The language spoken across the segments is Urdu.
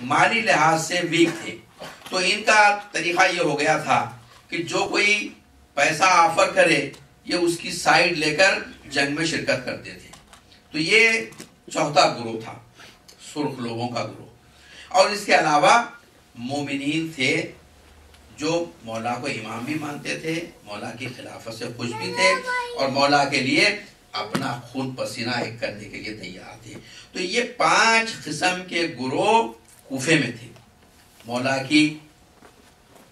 مالی لحاظ سے ویک تھے، تو ان کا طریقہ یہ ہو گیا تھا کہ جو کوئی پیسہ آفر کرے یہ اس کی سائیڈ لے کر جنگ میں شرکت کرتے تھے. تو یہ چوتھا گروہ تھا، سرخ لوگوں کا گروہ. اور اس کے علاوہ مومنین تھے جو مولا کو امام بھی مانتے تھے، مولا کی خلافت سے خوش بھی تھے، اور مولا کے لیے اپنا خون پسینہ ایک کرنے کے لیے تیار تھے. تو یہ 5 قسم کے گروہ کوفے میں تھے مولا کی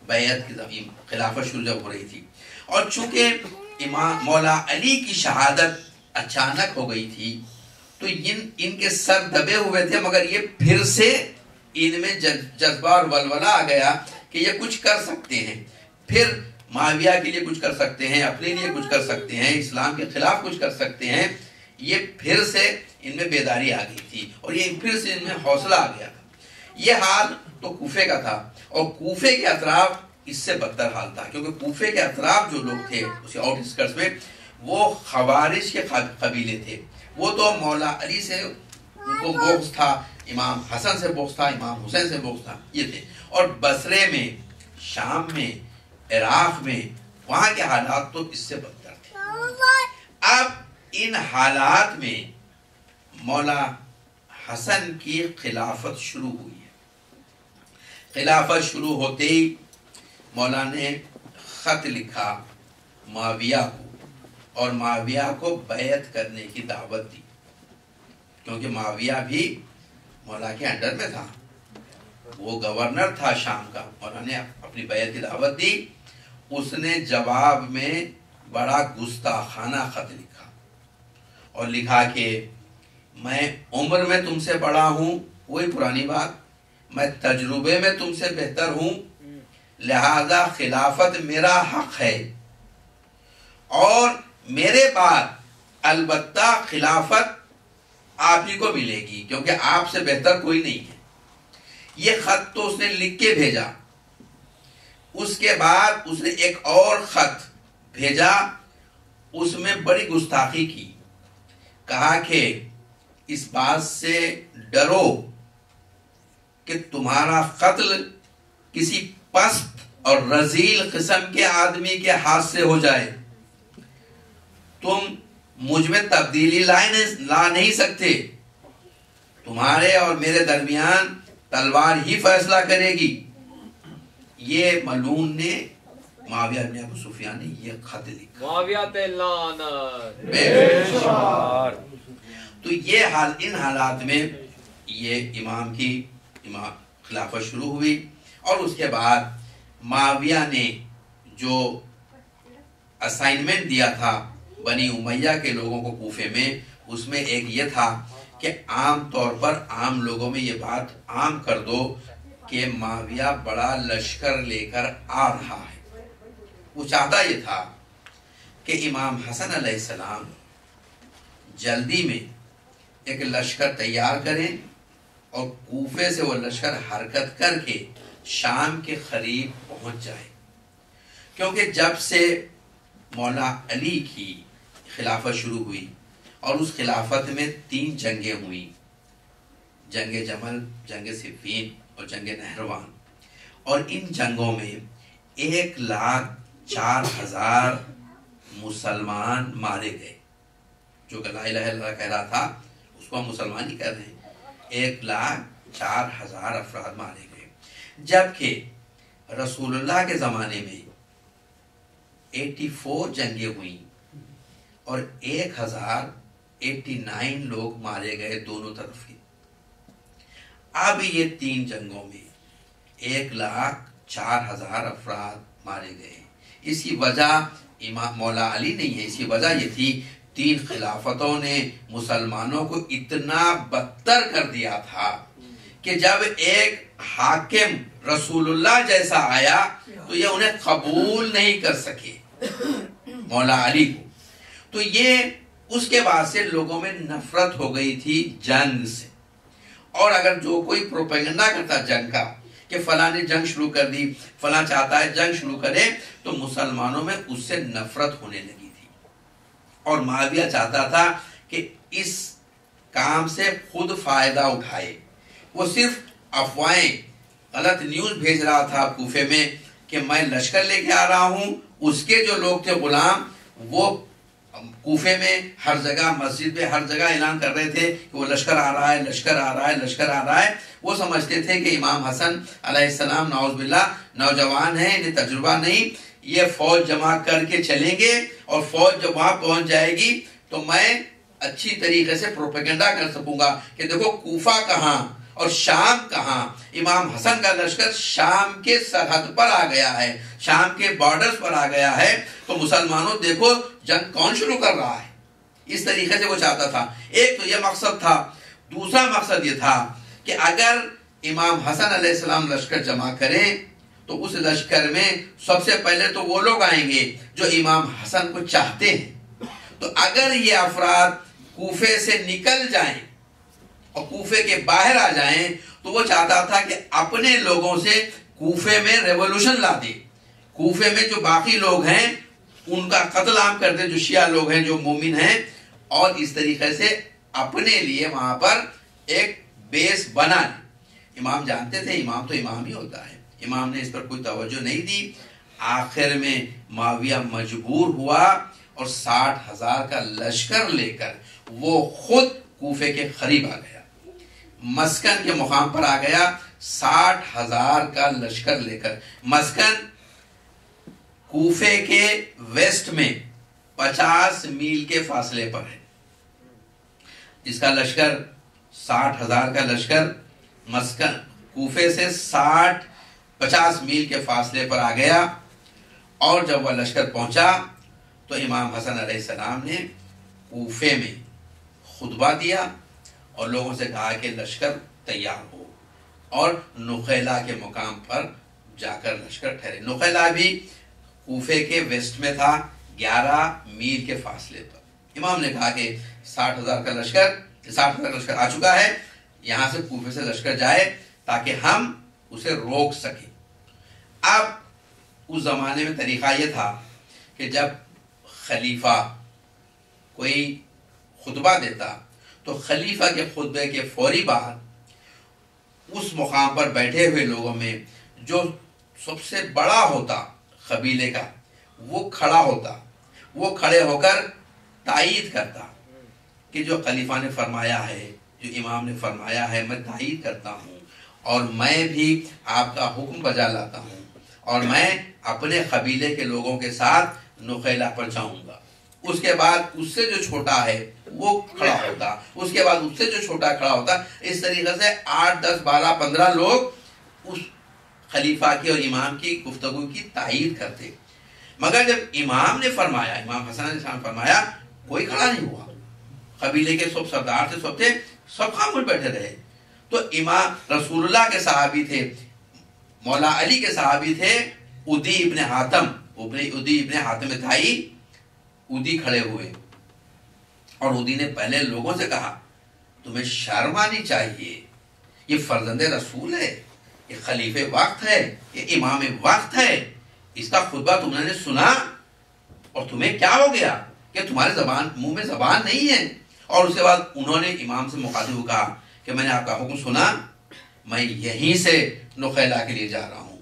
بیعت کی زمین خلافت شروع جب ہو رہی تھی. اور چونکہ امام مولا علی کی شہادت اچانک ہو گئی تھی تو ان کے سر دبے ہوئے تھے، مگر یہ پھر سے ان میں جذبہ اور ولولہ آ گیا کہ یہ کچھ کر سکتے ہیں، پھر معاویہ کے لیے کچھ کر سکتے ہیں، اپنے لیے کچھ کر سکتے ہیں، اسلام کے خلاف کچھ کر سکتے ہیں. یہ پھر سے ان میں بیداری آ گئی تھی اور یہ پھر سے ان میں حوصلہ آ گیا تھا. یہ حال تو کوفے کا تھا، اور کوفے کے اطراف اس سے بدتر حال تھا، کیونکہ کوفے کے اطراف جو لوگ تھے اسی آؤٹ اسکرٹس میں وہ خوارج کے قبیلے تھے. وہ تو مولا علی سے ان کو بغض تھا، امام حسن سے بغض تھا، امام حسین سے بغض تھا، یہ تھے. اور بصرے میں، شام میں، عراق میں وہاں کے حالات تو اس سے بدتر تھے. اب ان حالات میں مولا حسن کی خلافت شروع ہوئی ہے. خلافت شروع ہوتے ہی مولا نے خط لکھا معاویہ کو، اور معاویہ کو بیعت کرنے کی دعوت دی، کیونکہ معاویہ بھی مولا کے انڈر میں تھا، وہ گورنر تھا شام کا. مولا نے اپنی بیعت کی دعوت دی. اس نے جواب میں بڑا گستاخانہ خط لکھا، اور لکھا کہ میں عمر میں تم سے بڑا ہوں، وہی پرانی بات، میں تجربے میں تم سے بہتر ہوں، لہذا خلافت میرا حق ہے، اور میرے بعد البتہ خلافت آپ ہی کو ملے گی، کیونکہ آپ سے بہتر کوئی نہیں ہے. یہ خط تو اس نے لکھ کے بھیجا. اس کے بعد اس نے ایک اور خط بھیجا، اس میں بڑی گستاخی کی. کہا کہ اس بات سے ڈرو کہ تمہارا قتل کسی پست اور رذیل قسم کے آدمی کے ہاتھ سے ہو جائے. تم مجھ میں تبدیلی لا نہیں سکتے، تمہارے اور میرے درمیان تلوار ہی فیصلہ کرے گی. یہ ملعون نے، معاویہ بن ابو سفیان نے یہ خط لکھا. معاویہ تے لعنت. تو یہ حال، ان حالات میں یہ امام کی خلافت شروع ہوئی. اور اس کے بعد معاویہ نے جو اسائنمنٹ دیا تھا بنی امیہ کے لوگوں کو کوفے میں، اس میں ایک یہ تھا کہ عام طور پر عام لوگوں میں یہ بات عام کر دو کہ معاویہ بڑا لشکر لے کر آ رہا ہے. وہ چاہتا یہ تھا کہ امام حسن علیہ السلام جلدی میں ایک لشکر تیار کریں اور کوفے سے وہ لشکر حرکت کر کے شام کے قریب پہنچ جائے. کیونکہ جب سے مولا علی کی خلافت شروع ہوئی، اور اس خلافت میں 3 جنگیں ہوئی، جنگ جمل، جنگ صفین اور جنگ نہروان. اور ان جنگوں میں 1,04,000 مسلمان مارے گئے. جو کہ لا الہ الا اللہ کہہ رہا تھا اس کو ہم مسلمان ہی کہہ رہے ہیں. 1,04,000 افراد مارے گئے. جبکہ رسول اللہ کے زمانے میں 84 جنگیں ہوئیں اور 1,089 لوگ مارے گئے دونوں طرف کے. اب یہ 3 جنگوں میں 1,04,000 افراد مارے گئے. اس کی وجہ امام مولا علی نہیں ہے، اس کی وجہ یہ تھی 3 خلافتوں نے مسلمانوں کو اتنا بدتر کر دیا تھا کہ جب ایک حاکم رسول اللہ جیسا آیا تو یہ انہیں قبول نہیں کر سکے مولا علی کو. تو یہ اس کے بعد سے لوگوں میں نفرت ہو گئی تھی جنگ سے. اور اگر جو کوئی پروپیگنڈا کرتا جنگ کا کہ فلاں نے جنگ شروع کر دی، فلاں چاہتا ہے جنگ شروع کرے، تو مسلمانوں میں اس سے نفرت ہونے لگی تھی. اور معاویہ چاہتا تھا کہ اس کام سے خود فائدہ اٹھائے. وہ صرف افواہیں غلط نیوز بھیج رہا تھا کوفے میں کہ میں لشکر لے کے آ رہا ہوں. اس کے جو لوگ تھے غلام، وہ کوفے میں ہر جگہ، مسجد میں ہر جگہ اعلان کر رہے تھے کہ وہ لشکر آ رہا ہے، لشکر آ رہا ہے، لشکر آ رہا ہے. وہ سمجھتے تھے کہ امام حسن علیہ السلام نعوذ باللہ نوجوان ہیں، انہیں تجربہ نہیں، یہ فوج جمع کر کے چلیں گے اور فوج جب وہاں پہنچ جائے گی تو میں اچھی طریقے سے پروپیگنڈا کر سکوں گا کہ دیکھو کوفہ کہاں اور شام کہاں. امام حسن کا لشکر شام کے سرحد پر آ گیا ہے، شام کے بارڈرز پر آ گیا ہے، تو مسلمانوں دیکھو جنگ کون شروع کر رہا ہے. اس طریقے سے وہ چاہتا تھا. ایک تو یہ مقصد تھا. دوسرا مقصد یہ تھا کہ اگر امام حسن علیہ السلام لشکر جمع کریں تو اس لشکر میں سب سے پہلے تو وہ لوگ آئیں گے جو امام حسن کو چاہتے ہیں. تو اگر یہ افراد کوفے سے نکل جائیں اور کوفے کے باہر آ جائیں تو وہ چاہتا تھا کہ اپنے لوگوں سے کوفے میں ریولوشن لا دے، کوفے میں جو باقی لوگ ہیں ان کا قتل عام کر دے، جو شیعہ لوگ ہیں، جو مومن ہیں، اور اس طریقے سے اپنے لیے وہاں پر ایک بیس بنا لے. امام جانتے تھے امام تو امام ہی ہوتا ہے. امام نے اس پر کوئی توجہ نہیں دی. آخر میں معاویہ مجبور ہوا اور 60,000 کا لشکر لے کر وہ خود کوفے کے قریب آ گیا، مسکن کے مقام پر آ گیا. 60,000 کا لشکر لے کر. مسکن کوفے کے ویسٹ میں 50 میل کے فاصلے پر ہے. جس کا لشکر 60,000 کا لشکر مسکن کوفے سے 50 میل کے فاصلے پر آ گیا. اور جب وہ لشکر پہنچا تو امام حسن علیہ السلام نے کوفے میں خطبہ دیا اور لوگوں سے کہا کہ لشکر تیار ہو، اور نخیلا کے مقام پر جا کر لشکر ٹھہرے. نخیلا بھی کوفے کے ویسٹ میں تھا، 11 میل کے فاصلے پر. امام نے کہا کہ 60,000 کا لشکر آ چکا ہے، یہاں سے کوفے سے لشکر جائے تاکہ ہم اسے روک سکیں. اب اس زمانے میں طریقہ یہ تھا کہ جب خلیفہ کوئی خطبہ دیتا تو خلیفہ کے خطبے کے فوری بعد اس مقام پر بیٹھے ہوئے لوگوں میں جو سب سے بڑا ہوتا قبیلے کا وہ کھڑا ہوتا، وہ کھڑے ہو کر تائید کرتا کہ جو خلیفہ نے فرمایا ہے، جو امام نے فرمایا ہے، میں تائید کرتا ہوں اور میں بھی آپ کا حکم بجا لاتا ہوں اور میں اپنے قبیلے کے لوگوں کے ساتھ نخیلا پر جاؤں گا. اس کے بعد اس سے جو چھوٹا ہے وہ کھڑا ہوتا، اس کے بعد اس سے جو چھوٹا کھڑا ہوتا. اس طریقے سے 8 10 12 15 لوگ اس خلیفہ کی اور امام کی گفتگو کی تائید کرتے. مگر جب امام نے فرمایا، امام حسن علیہ السلام فرمایا، کوئی کھڑا نہیں ہوا. قبیلے کے سب سردار تھے، سب تھے، سب خاموش بیٹھے رہے. تو امام رسول اللہ کے صحابی تھے، مولا علی کے صحابی تھے عدی ابن حاتم، عدی ابن حاتم تھائی. عدی کھڑے ہوئے اور عدی نے پہلے لوگوں سے کہا تمہیں شرم آنی چاہیے، یہ فرزند رسول ہے، یہ خلیفہ وقت ہے، یہ امام وقت ہے، اس کا خطبہ تم نے سنا اور تمہیں کیا ہو گیا کہ تمہارے منہ میں زبان نہیں ہے. اور اس کے بعد انہوں نے امام سے مخاطب کہا کہ میں نے آپ کا حکم سنا، میں یہیں سے نخیلا کے لیے جا رہا ہوں.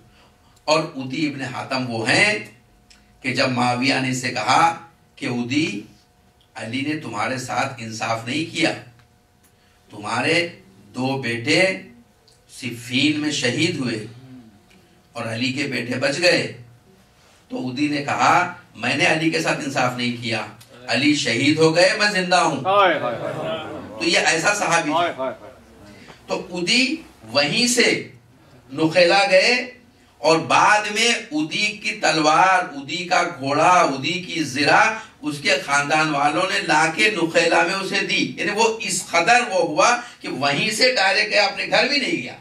اور عدی ابن حاتم وہ ہیں کہ جب معاویہ نے اسے کہا کہ عدی، علی نے تمہارے ساتھ انصاف نہیں کیا، تمہارے 2 بیٹے صفین میں شہید ہوئے اور علی کے بیٹے بچ گئے. تو عدی نے کہا میں نے علی کے ساتھ انصاف نہیں کیا، علی شہید ہو گئے، میں زندہ ہوں. تو یہ ایسا صحابی ہے. تو عدی وہیں سے نخیلا گئے اور بعد میں عدی کی تلوار، عدی کا گھوڑا، عدی کی زرہ اس کے خاندان والوں نے لا کے نخیلا میں اسے دی. یعنی وہ اس قدر وہ ہوا کہ وہیں سے ڈائریکٹ گیا، اپنے گھر بھی نہیں گیا.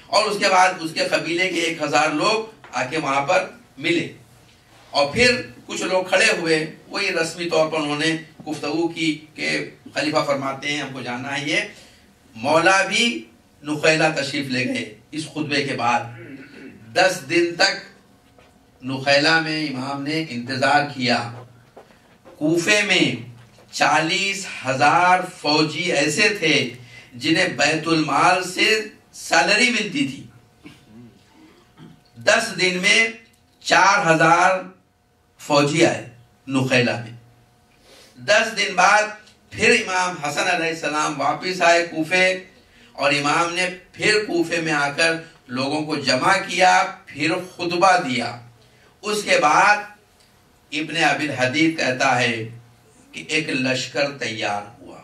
اور اس کے بعد اس کے قبیلے کے 1000 لوگ آ کے وہاں پر ملے اور پھر کچھ لوگ کھڑے ہوئے. وہی رسمی طور پر انہوں نے گفتگو کی کہ خلیفہ فرماتے ہیں ہم کو جاننا ہے. یہ مولا بھی نخیلا تشریف لے گئے. اس خطبے کے بعد 10 دن تک نخیلا میں امام نے انتظار کیا. کوفے میں 40,000 فوجی ایسے تھے جنہیں بیت المال سے سیلری ملتی تھی. 10 دن میں 4000 فوجی آئے نخیلہ میں. 10 دن بعد پھر امام حسن علیہ السلام واپس آئے کوفے، اور امام نے پھر کوفے میں آ کر لوگوں کو جمع کیا، پھر خطبہ دیا. اس کے بعد ابن ابی الحدید کہتا ہے کہ ایک لشکر تیار ہوا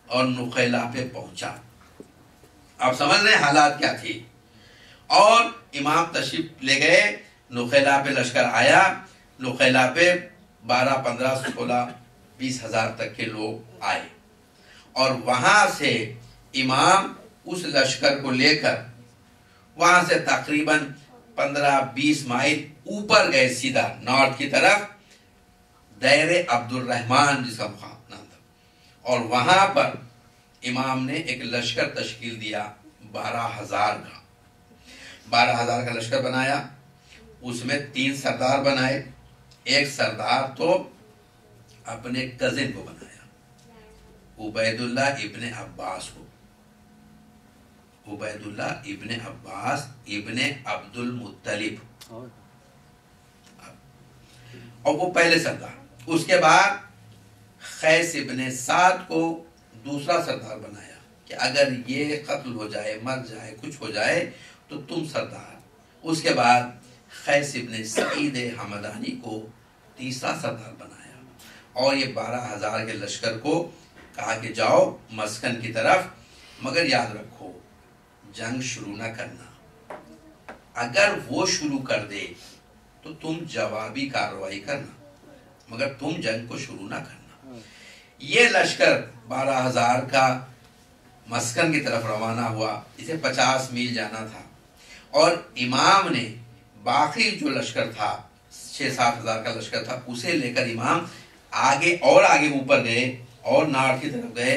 اور نخیلہ پہ پہنچا. آپ سمجھ رہے ہیں حالات کیا تھی. اور امام تشریف لے گئے، نخیلہ پہ لشکر آیا. نخیلہ پہ 12 15 16 20 ہزار تک کے لوگ آئے، اور وہاں سے امام اس لشکر کو لے کر وہاں سے تقریباً 15-20 مائل اوپر گئے سیدھا نارتھ کی طرف، دیر عبد الرحمن جس کا نام تھا. اور وہاں پر امام نے ایک لشکر تشکیل دیا 12,000 کا. 12,000 کا لشکر بنایا. اس میں 3 سردار بنائے. ایک سردار تو اپنے کزن کو بنایا، عبید اللہ ابن عباس کو. عبید اللہ ابن عباس ابن عبد المطلب، اور وہ پہلے سردار. اس کے بعد قیس ابن سعد کو دوسرا سردار بنایا کہ اگر یہ قتل ہو جائے، مر جائے، کچھ ہو جائے تو تم سردار. اس کے بعد قیس ابن سعید حمدانی کو تیسرا سردار بنایا. اور یہ 12,000 کے لشکر کو کہا کہ جاؤ مسکن کی طرف، مگر یاد رکھو جنگ شروع نہ کرنا. اگر وہ شروع کر دے تو تم جوابی کارروائی کرنا، مگر تم جنگ کو شروع نہ کرنا. یہ لشکر 12,000 کا مسکن کی طرف روانہ ہوا. اسے 50 میل جانا تھا، اور امام نے باقی جو لشکر تھا 6-7 ہزار کا لشکر تھا اسے لے کر امام آگے اور آگے اوپر گئے اور نارتھ کی طرف گئے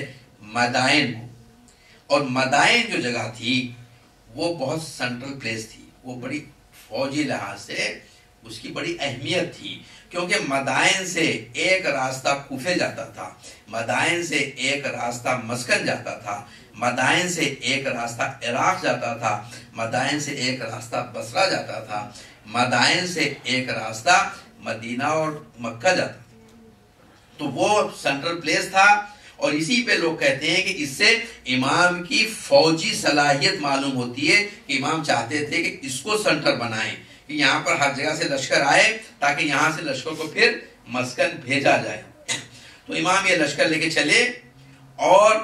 مدائن کو. اور مدائن جو جگہ تھی وہ بہت سینٹرل پلیس تھی. وہ بڑی فوجی لحاظ سے اس کی بڑی اہمیت تھی، کیونکہ مدائن سے ایک راستہ کوفے جاتا تھا، مدائن سے ایک راستہ مسکن جاتا تھا، مدائن سے ایک راستہ عراق جاتا تھا، مدائن سے ایک راستہ بصرہ جاتا تھا، مدائن سے ایک راستہ مدینہ اور مکہ جاتا تھا. تو وہ سینٹرل پلیس تھا. اور اسی پہ لوگ کہتے ہیں کہ اس سے امام کی فوجی صلاحیت معلوم ہوتی ہے کہ امام چاہتے تھے کہ اس کو سینٹر بنائیں، کہ یہاں پر ہر جگہ سے لشکر آئے تاکہ یہاں سے لشکر کو پھر مسکن بھیجا جائے. تو امام یہ لشکر لے کے چلے، اور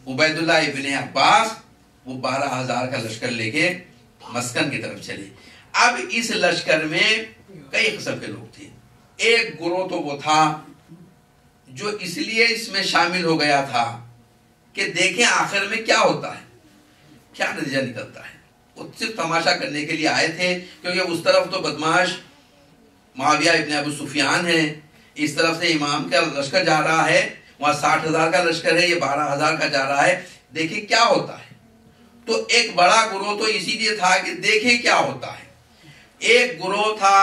عبید اللہ ابن عباس وہ 12,000 کا لشکر لے کے مسکن کی طرف چلے. اب اس لشکر میں کئی قسم کے لوگ تھے. ایک گروہ تو وہ تھا جو اس لیے اس میں شامل ہو گیا تھا کہ دیکھیں آخر میں کیا ہوتا ہے، کیا نتیجہ نکلتا ہے. وہ صرف تماشا کرنے کے لیے آئے تھے، کیونکہ اس طرف تو بدماش معاویہ ابن ابو سفیان ہے، اس طرف سے امام کا لشکر جا رہا ہے، وہاں 60,000 کا لشکر ہے، یہ 12,000 کا جا رہا ہے، دیکھیں کیا ہوتا ہے. تو ایک بڑا گروہ تو اسی لیے تھا کہ دیکھیں کیا ہوتا ہے. ایک گروہ تھا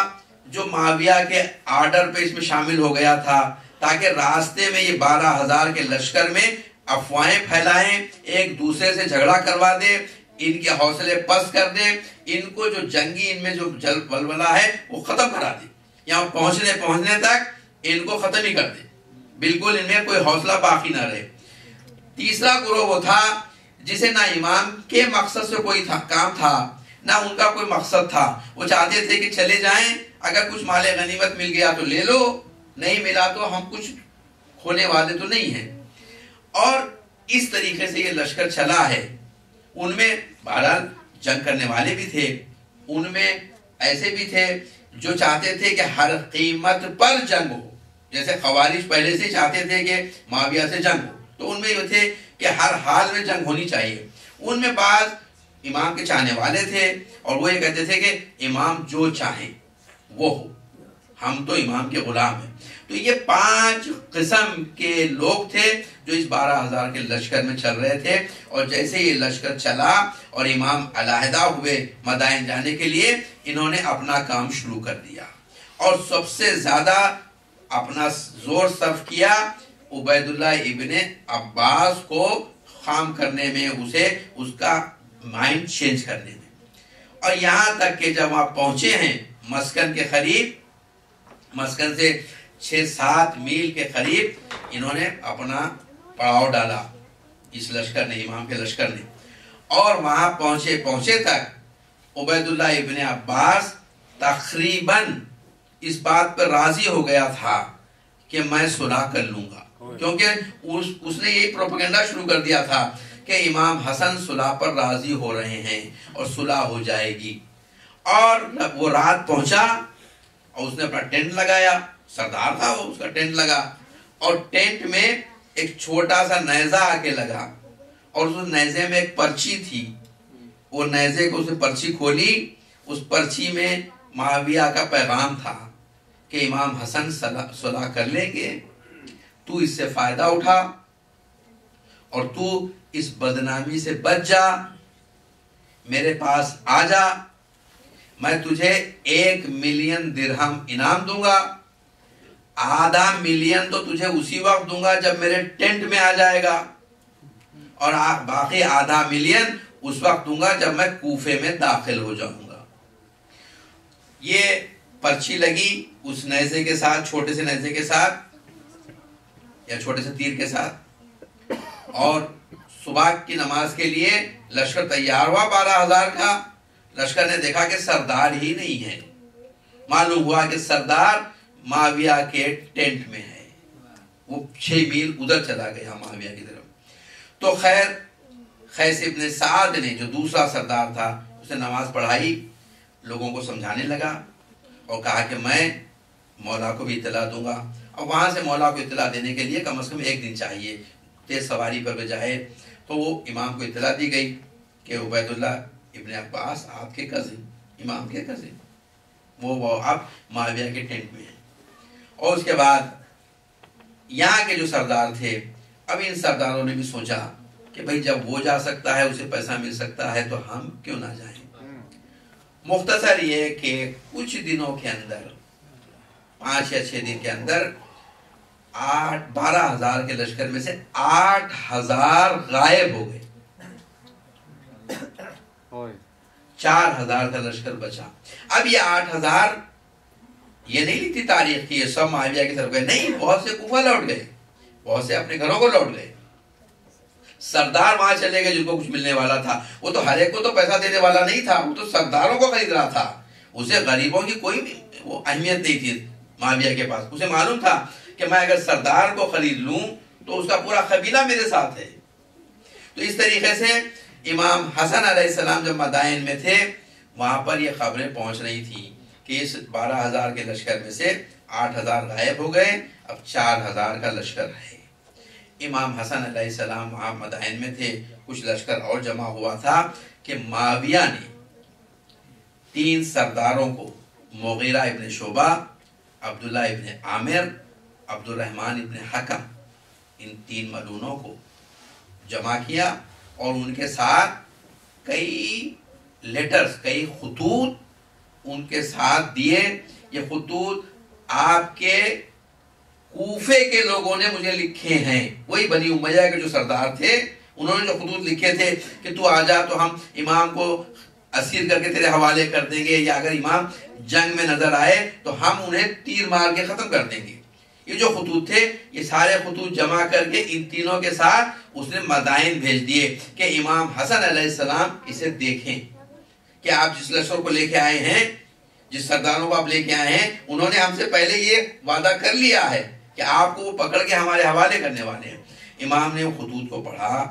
جو معاویہ کے آرڈر پہ اس میں شامل ہو گیا تھا، تاکہ راستے میں یہ 12,000 کے لشکر میں افواہیں پھیلائیں، ایک دوسرے سے جھگڑا کروا دے، ان کے حوصلے پست کر دے، ان کو جو جنگی ان میں جو ولولہ ہے وہ ختم کرا دے، یہاں پہنچنے تک ان کو ختم ہی کر دے، بالکل ان میں کوئی حوصلہ باقی نہ رہے. تیسرا گروہ وہ تھا جسے نہ امام کے مقصد سے کوئی کام تھا، نہ ان کا کوئی مقصد تھا. وہ چاہتے تھے کہ چلے جائیں، اگر کچھ مال غنیمت مل گیا تو لے لو، نہیں ملا تو ہم کچھ کھونے والے تو نہیں ہیں. اور اس طریقے سے یہ لشکر چلا ہے. ان میں بہرحال جنگ کرنے والے بھی تھے، ان میں ایسے بھی تھے جو چاہتے تھے کہ ہر قیمت پر جنگ ہو، جیسے خوارج پہلے سے چاہتے تھے کہ معاویہ سے جنگ ہو، تو ان میں یہ تھے کہ ہر حال میں جنگ ہونی چاہیے. ان میں بعض امام کے چاہنے والے تھے، اور وہ یہ کہتے تھے کہ امام جو چاہیں وہ ہو، ہم تو امام کے غلام ہیں. تو یہ 5 قسم کے لوگ تھے جو اس 12,000 کے لشکر میں چل رہے تھے. اور جیسے یہ لشکر چلا اور امام علیحدہ ہوئے مدائن جانے کے لیے، انہوں نے اپنا کام شروع کر دیا، اور سب سے زیادہ اپنا زور صرف کیا عبید اللہ ابن عباس کو خام کرنے میں، اسے اس کا مائنڈ چینج کرنے میں. اور یہاں تک کہ جب آپ پہنچے ہیں مسکن کے قریب، مسکن سے 6-7 میل کے قریب انہوں نے اپنا پڑاؤ ڈالا اس لشکر نے، امام کے لشکر نے. اور وہاں پہنچے تک عبید اللہ ابن عباس تقریباً اس بات پر راضی ہو گیا تھا کہ میں صلح کر لوں گا، کیونکہ اس نے یہی پروپیگنڈا شروع کر دیا تھا کہ امام حسن صلح پر راضی ہو رہے ہیں اور صلح ہو جائے گی. اور جب وہ رات پہنچا اور اس نے اپنا ٹینٹ لگایا، سردار تھا وہ، اس کا ٹینٹ لگا، اور ٹینٹ میں ایک چھوٹا سا نیزہ آ کے لگا، اور اس نیزے میں ایک پرچی تھی. وہ نیزے کو اس نے پرچی کھولی، اس پرچی میں معاویہ کا پیغام تھا کہ امام حسن صلح کر لیں گے، تو اس سے فائدہ اٹھا اور تو اس بدنامی سے بچ جا، میرے پاس آ جا، میں تجھے 1 ملین درہم انعام دوں گا، ½ ملین تو تجھے اسی وقت دوں گا جب میرے ٹینٹ میں آ جائے گا، اور باقی ½ ملین اس وقت دوں گا جب میں کوفے میں داخل ہو جاؤں گا. یہ پرچی لگی اس نیزے کے ساتھ، چھوٹے سے نیزے کے ساتھ یا چھوٹے سے تیر کے ساتھ، اور صبح کی نماز کے لیے لشکر تیار ہوا 12,000 کا. لشکر نے دیکھا کہ سردار ہی نہیں ہے، معلوم ہوا کہ سردار معاویہ کے ٹینٹ میں ہے، وہ 6 میل ادھر چلا گیا معاویہ کی طرف. تو خیر قیس ابن سعد نے جو دوسرا سردار تھا، اس نے نماز پڑھائی، لوگوں کو سمجھانے لگا اور کہا کہ میں مولا کو بھی اطلاع دوں گا. اور وہاں سے مولا کو اطلاع دینے کے لیے کم از کم 1 دن چاہیے، تیز سواری پر بجائے. تو وہ امام کو اطلاع دی گئی کہ عبید اللہ ابن عباس آپ کے کزن، امام کے کزن، وہ اب معاویہ کے ٹینٹ میں ہیں. اور اس کے بعد یہاں کے جو سردار تھے، اب ان سرداروں نے بھی سوچا کہ بھئی جب وہ جا سکتا ہے، اسے پیسہ مل سکتا ہے، تو ہم کیوں نہ جائیں. مختصر یہ کہ کچھ دنوں کے اندر، 5 یا 6 دن کے اندر 12,000 کے لشکر میں سے 8,000 غائب ہو گئے، 4,000 کا لشکر بچا. اب یہ 8,000 یہ نہیں لکھتی تاریخ کی یہ سب معاویہ کی طرف گئے، نہیں، بہت سے کوفہ لوٹ گئے، بہت سے اپنے گھروں کو لوٹ گئے. سردار وہاں چلے گئے جن کو کچھ ملنے والا تھا، وہ تو ہر ایک کو تو پیسہ دینے والا نہیں تھا، وہ تو سرداروں کو خرید رہا تھا. اسے غریبوں کی کوئی بھی وہ اہمیت نہیں تھی معاویہ کے پاس. اسے معلوم تھا کہ میں اگر سردار کو خرید لوں تو اس کا پورا قبیلہ میرے ساتھ ہے. تو اس طریقے سے امام حسن علیہ السلام جب مدائن میں تھے، وہاں پر یہ خبریں پہنچ رہی تھیں کہ اس 12,000 کے لشکر میں سے 8,000 غائب ہو گئے، اب 4,000 کا لشکر ہے. امام حسن علیہ السلام وہاں مدائن میں تھے، کچھ لشکر اور جمع ہوا تھا کہ معاویہ نے 3 سرداروں کو، مغیرہ ابن شعبہ، عبداللہ ابن عامر، عبد الرحمن ابن حکم، ان 3 ملونوں کو جمع کیا اور ان کے ساتھ کئی لیٹرز، کئی خطوط ان کے ساتھ دیے. یہ خطوط آپ کے کوفے کے لوگوں نے مجھے لکھے ہیں، وہی بنی امیہ کے جو سردار تھے، انہوں نے جو خطوط لکھے تھے کہ تو آ جا تو ہم امام کو اسیر کر کے تیرے حوالے کر دیں گے، یا اگر امام جنگ میں نظر آئے تو ہم انہیں تیر مار کے ختم کر دیں گے. یہ جو خطوط تھے، یہ سارے خطوط جمع کر کے ان تینوں کے ساتھ اس نے مدائن بھیج دیے کہ امام حسن علیہ السلام اسے دیکھیں کہ آپ جس لشکر کو لے کے آئے ہیں، جس سرداروں کو آپ لے کے آئے ہیں، انہوں نے ہم سے پہلے یہ وعدہ کر لیا ہے کہ آپ کو وہ پکڑ کے ہمارے حوالے کرنے والے ہیں. امام نے وہ خطوط کو پڑھا